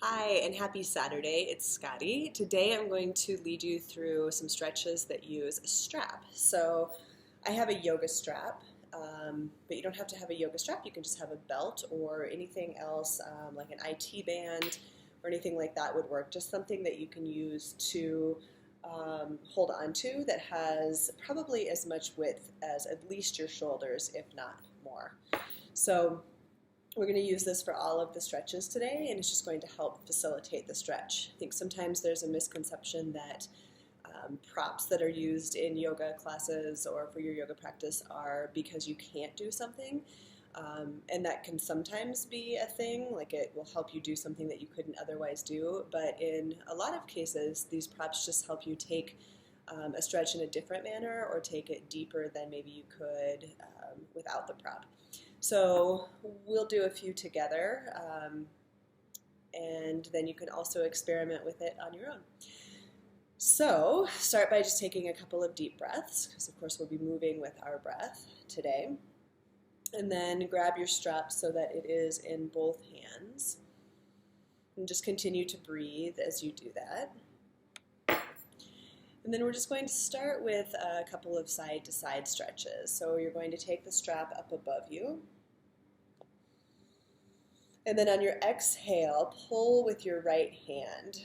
Hi, and happy Saturday. It's Scotty. Today I'm going to lead you through some stretches that use a strap. So I have a yoga strap, but you don't have to have a yoga strap. You can just have a belt or anything else, like an IT band or anything like that would work. Just something that you can use to hold on to that has probably as much width as at least your shoulders, if not more. So we're going to use this for all of the stretches today, and it's just going to help facilitate the stretch. I think sometimes there's a misconception that props that are used in yoga classes or for your yoga practice are because you can't do something, and that can sometimes be a thing, like it will help you do something that you couldn't otherwise do, but in a lot of cases, these props just help you take a stretch in a different manner or take it deeper than maybe you could without the prop. So we'll do a few together, and then you can also experiment with it on your own. So start by just taking a couple of deep breaths, because of course we'll be moving with our breath today. And then grab your strap so that it is in both hands. And just continue to breathe as you do that. And then we're just going to start with a couple of side-to-side stretches. So you're going to take the strap up above you. And then on your exhale, pull with your right hand.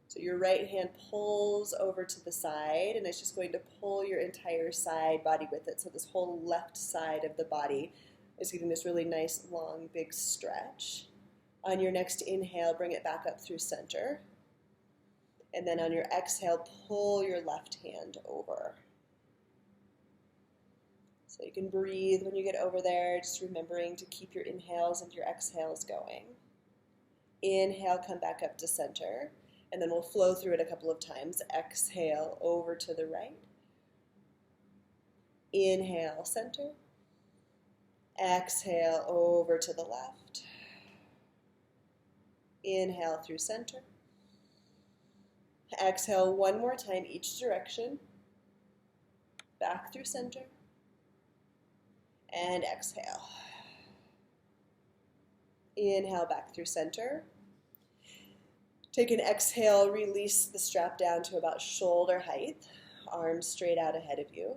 So your right hand pulls over to the side, and it's just going to pull your entire side body with it. So this whole left side of the body is getting this really nice, long, big stretch. On your next inhale, bring it back up through center. And then on your exhale, pull your left hand over. So you can breathe when you get over there, just remembering to keep your inhales and your exhales going. Inhale, come back up to center, and then we'll flow through it a couple of times. Exhale, over to the right. Inhale, center. Exhale, over to the left. Inhale through center. Exhale one more time, each direction. Back through center. And exhale. Inhale back through center. Take an exhale, release the strap down to about shoulder height, arms straight out ahead of you.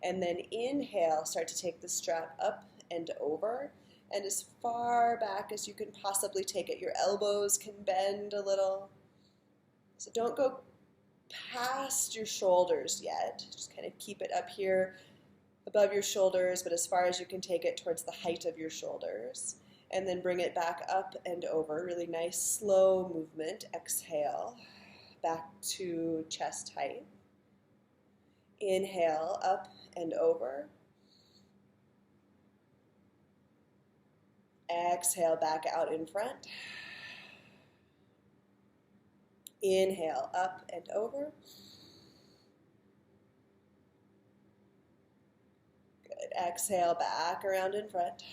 And then inhale, start to take the strap up and over, and as far back as you can possibly take it. Your elbows can bend a little. So don't go past your shoulders yet. Just kind of keep it up here above your shoulders, but as far as you can take it towards the height of your shoulders. And then bring it back up and over. Really nice, slow movement. Exhale, back to chest height. Inhale, up and over. Exhale, back out in front. Inhale, up and over. Good. Exhale, back around in front.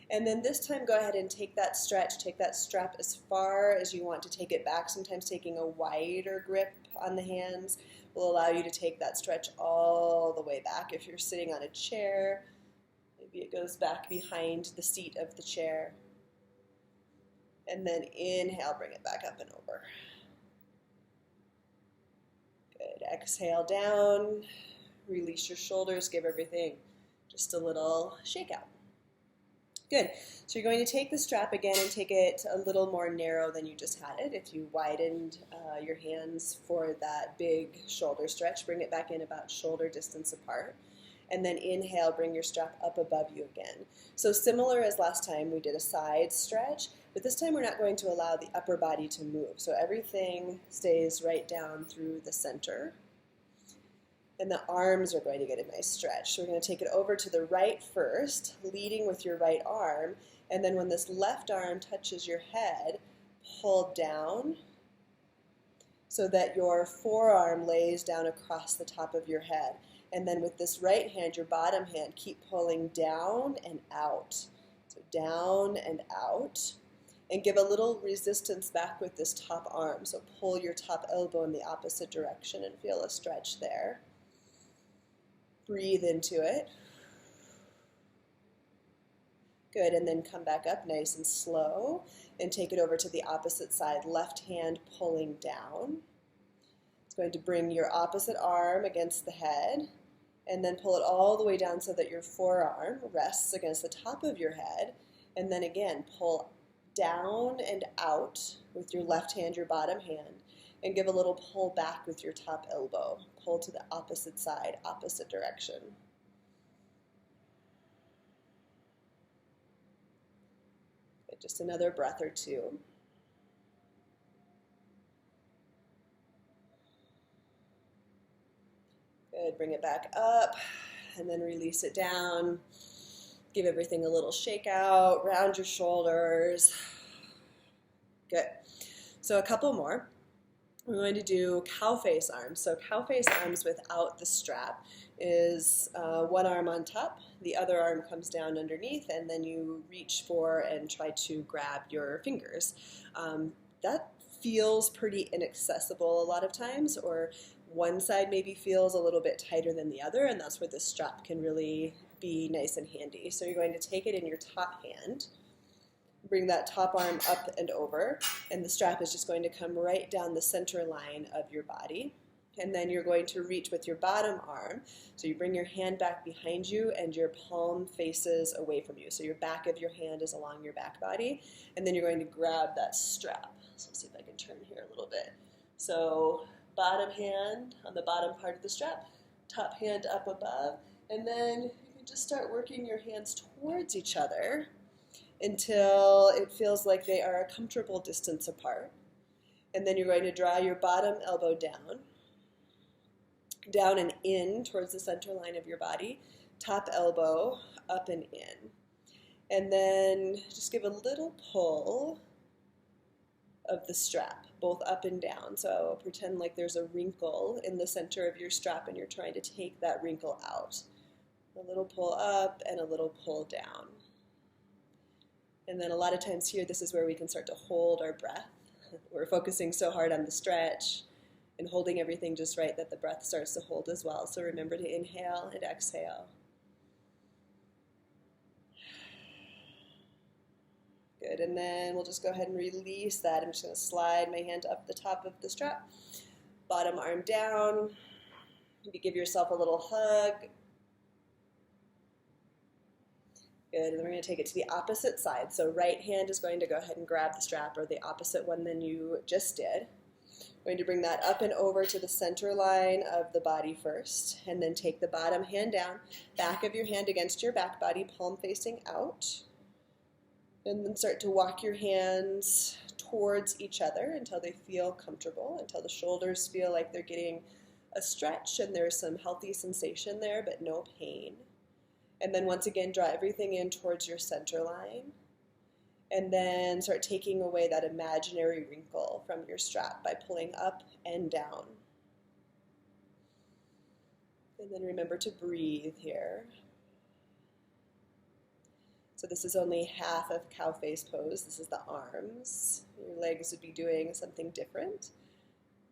And then this time, go ahead and take that stretch, take that strap as far as you want to take it back. Sometimes taking a wider grip on the hands will allow you to take that stretch all the way back. If you're sitting on a chair, maybe it goes back behind the seat of the chair. And then inhale, bring it back up and over. Good. Exhale down, release your shoulders, give everything just a little shake out. Good. So you're going to take the strap again and take it a little more narrow than you just had it. If you widened your hands for that big shoulder stretch, bring it back in about shoulder distance apart. And then inhale, bring your strap up above you again. So similar as last time, we did a side stretch, but this time we're not going to allow the upper body to move. So everything stays right down through the center. And the arms are going to get a nice stretch. So we're going to take it over to the right first, leading with your right arm. And then when this left arm touches your head, pull down so that your forearm lays down across the top of your head. And then with this right hand, your bottom hand, keep pulling down and out. So down and out. And give a little resistance back with this top arm. So pull your top elbow in the opposite direction and feel a stretch there. Breathe into it. Good, and then come back up nice and slow and take it over to the opposite side. Left hand pulling down. It's going to bring your opposite arm against the head and then pull it all the way down so that your forearm rests against the top of your head. And then again, pull down and out with your left hand, your bottom hand, and give a little pull back with your top elbow. Pull to the opposite side, opposite direction. Good. Just another breath or two. Good, bring it back up and then release it down. Give everything a little shake out, round your shoulders. Good. So a couple more. We're going to do cow face arms. So cow face arms without the strap is one arm on top, the other arm comes down underneath, and then you reach for and try to grab your fingers. That feels pretty inaccessible a lot of times, or one side maybe feels a little bit tighter than the other, and that's where the strap can really be nice and handy. So you're going to take it in your top hand, bring that top arm up and over, and the strap is just going to come right down the center line of your body. And then you're going to reach with your bottom arm. So you bring your hand back behind you and your palm faces away from you. So your back of your hand is along your back body. And then you're going to grab that strap. So let's see if I can turn here a little bit. So bottom hand on the bottom part of the strap, top hand up above, and then you can just start working your hands towards each other until it feels like they are a comfortable distance apart. And then you're going to draw your bottom elbow down and in towards the center line of your body, top elbow up and in. And then just give a little pull of the strap, both up and down. So pretend like there's a wrinkle in the center of your strap and you're trying to take that wrinkle out. A little pull up and a little pull down. And then a lot of times here, this is where we can start to hold our breath. We're focusing so hard on the stretch and holding everything just right that the breath starts to hold as well. So remember to inhale and exhale. Good, and then we'll just go ahead and release that. I'm just going to slide my hand up the top of the strap, bottom arm down. Maybe give yourself a little hug. Good, and then we're going to take it to the opposite side. So right hand is going to go ahead and grab the strap, or the opposite one than you just did. We're going to bring that up and over to the center line of the body first, and then take the bottom hand down, back of your hand against your back body, palm facing out. And then start to walk your hands towards each other until they feel comfortable, until the shoulders feel like they're getting a stretch and there's some healthy sensation there, but no pain. And then once again, draw everything in towards your center line. And then start taking away that imaginary wrinkle from your strap by pulling up and down. And then remember to breathe here. So this is only half of cow face pose. This is the arms. Your legs would be doing something different.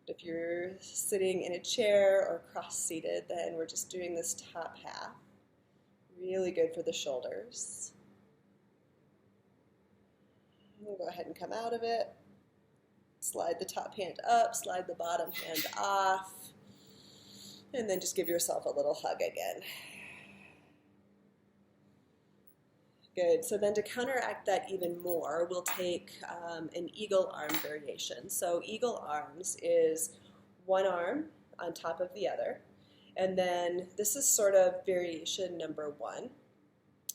If you're sitting in a chair or cross-seated, then we're just doing this top half. Really good for the shoulders. We'll go ahead and come out of it. Slide the top hand up, slide the bottom hand off, and then just give yourself a little hug again. Good, so then to counteract that even more, we'll take an eagle arm variation. So eagle arms is one arm on top of the other, and then this is sort of variation number one.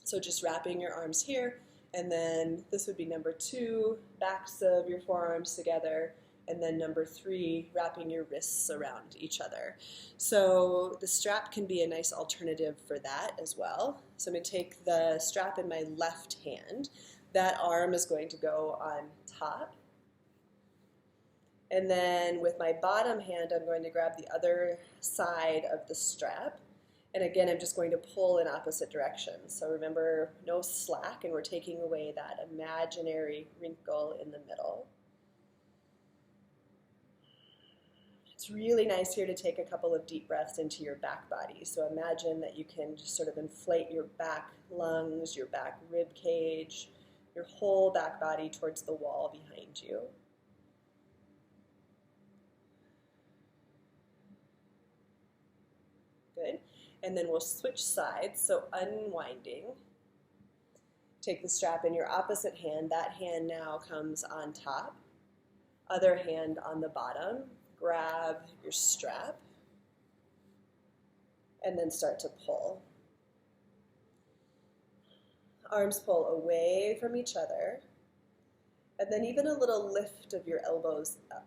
So just wrapping your arms here, and then this would be number two, backs of your forearms together, and then number three, wrapping your wrists around each other. So the strap can be a nice alternative for that as well. So I'm going to take the strap in my left hand. That arm is going to go on top. And then with my bottom hand, I'm going to grab the other side of the strap. And again, I'm just going to pull in opposite directions. So remember, no slack, and we're taking away that imaginary wrinkle in the middle. It's really nice here to take a couple of deep breaths into your back body. So imagine that you can just sort of inflate your back lungs, your back rib cage, your whole back body towards the wall behind you. Good. And then we'll switch sides. So unwinding. Take the strap in your opposite hand. That hand now comes on top. Other hand on the bottom. Grab your strap. And then start to pull. Arms pull away from each other. And then even a little lift of your elbows up.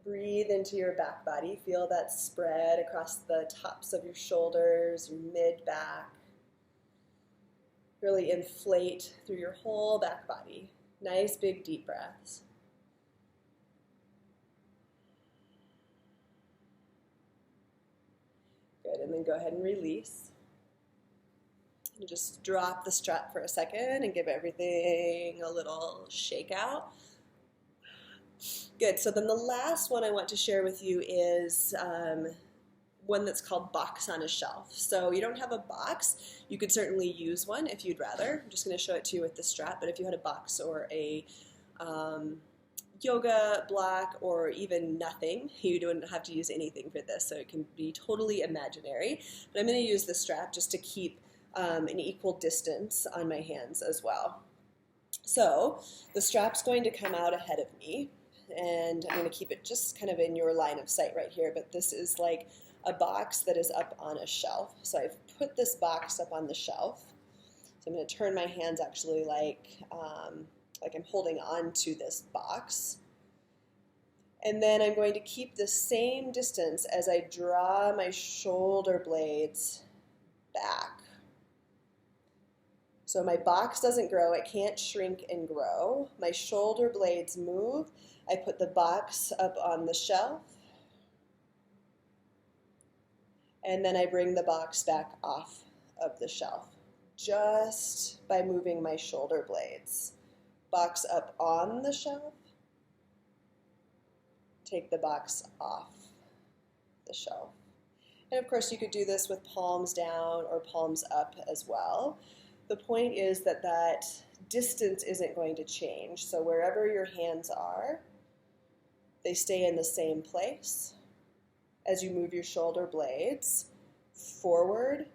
Breathe into your back body. Feel that spread across the tops of your shoulders, your mid-back. Really inflate through your whole back body. Nice big deep breaths. Good, and then go ahead and release. And just drop the strap for a second and give everything a little shake out. Good, so then the last one I want to share with you is one that's called box on a shelf. So you don't have a box, you could certainly use one if you'd rather. I'm just going to show it to you with the strap, but if you had a box or a yoga block or even nothing, you don't have to use anything for this, so it can be totally imaginary. But I'm going to use the strap just to keep an equal distance on my hands as well. So the strap's going to come out ahead of me, and I'm going to keep it just kind of in your line of sight right here, but this is like a box that is up on a shelf. So I've put this box up on the shelf. So I'm going to turn my hands actually like I'm holding on to this box. And then I'm going to keep the same distance as I draw my shoulder blades back. So my box doesn't grow, it can't shrink and grow. My shoulder blades move. I put the box up on the shelf. And then I bring the box back off of the shelf, just by moving my shoulder blades. Box up on the shelf. Take the box off the shelf. And of course you could do this with palms down or palms up as well. The point is that that distance isn't going to change. So wherever your hands are, they stay in the same place as you move your shoulder blades forward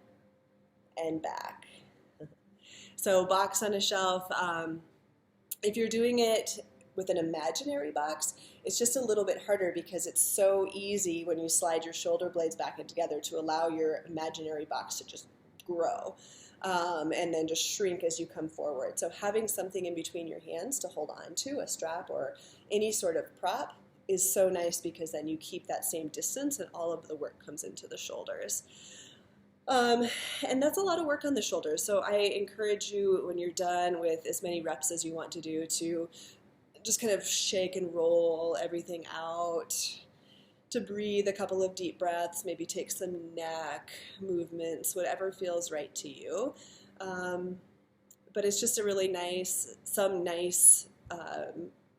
and back. So box on a shelf, if you're doing it with an imaginary box, it's just a little bit harder because it's so easy when you slide your shoulder blades back and together to allow your imaginary box to just grow and then just shrink as you come forward. So having something in between your hands to hold on to, a strap or any sort of prop, is so nice because then you keep that same distance and all of the work comes into the shoulders. And that's a lot of work on the shoulders. So I encourage you, when you're done with as many reps as you want to do, to just kind of shake and roll everything out, to breathe a couple of deep breaths, maybe take some neck movements, whatever feels right to you. But it's just a really nice, some nice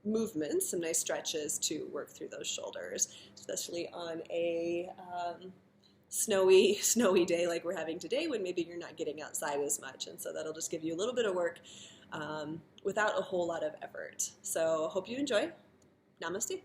movements, some nice stretches to work through those shoulders, especially on a snowy day like we're having today when maybe you're not getting outside as much. And so that'll just give you a little bit of work without a whole lot of effort. So hope you enjoy. Namaste.